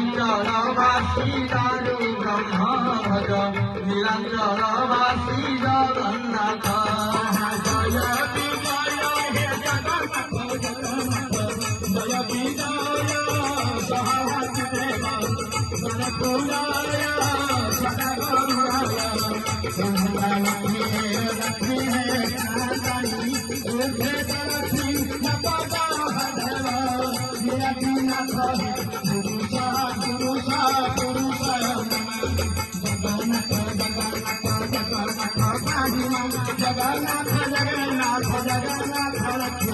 नीलांचलवासी दारू ब्रह्म भज नीलांचलवासी जगन्नाथ जय विजय हे जगन्नाथ जय विजय सहवासी देव गणपुराय सदा गरुडाय लक्ष्मी लक्ष्मी हे कांतानी उर्धे लक्ष्मी नपदा हधव निरतिनाथ पुरुषा पुरुषा पुरुषा जगन्नाथ जगन्नाथ जगन्नाथ जगन्नाथ जगन्नाथ जगन्नाथ जगन्नाथ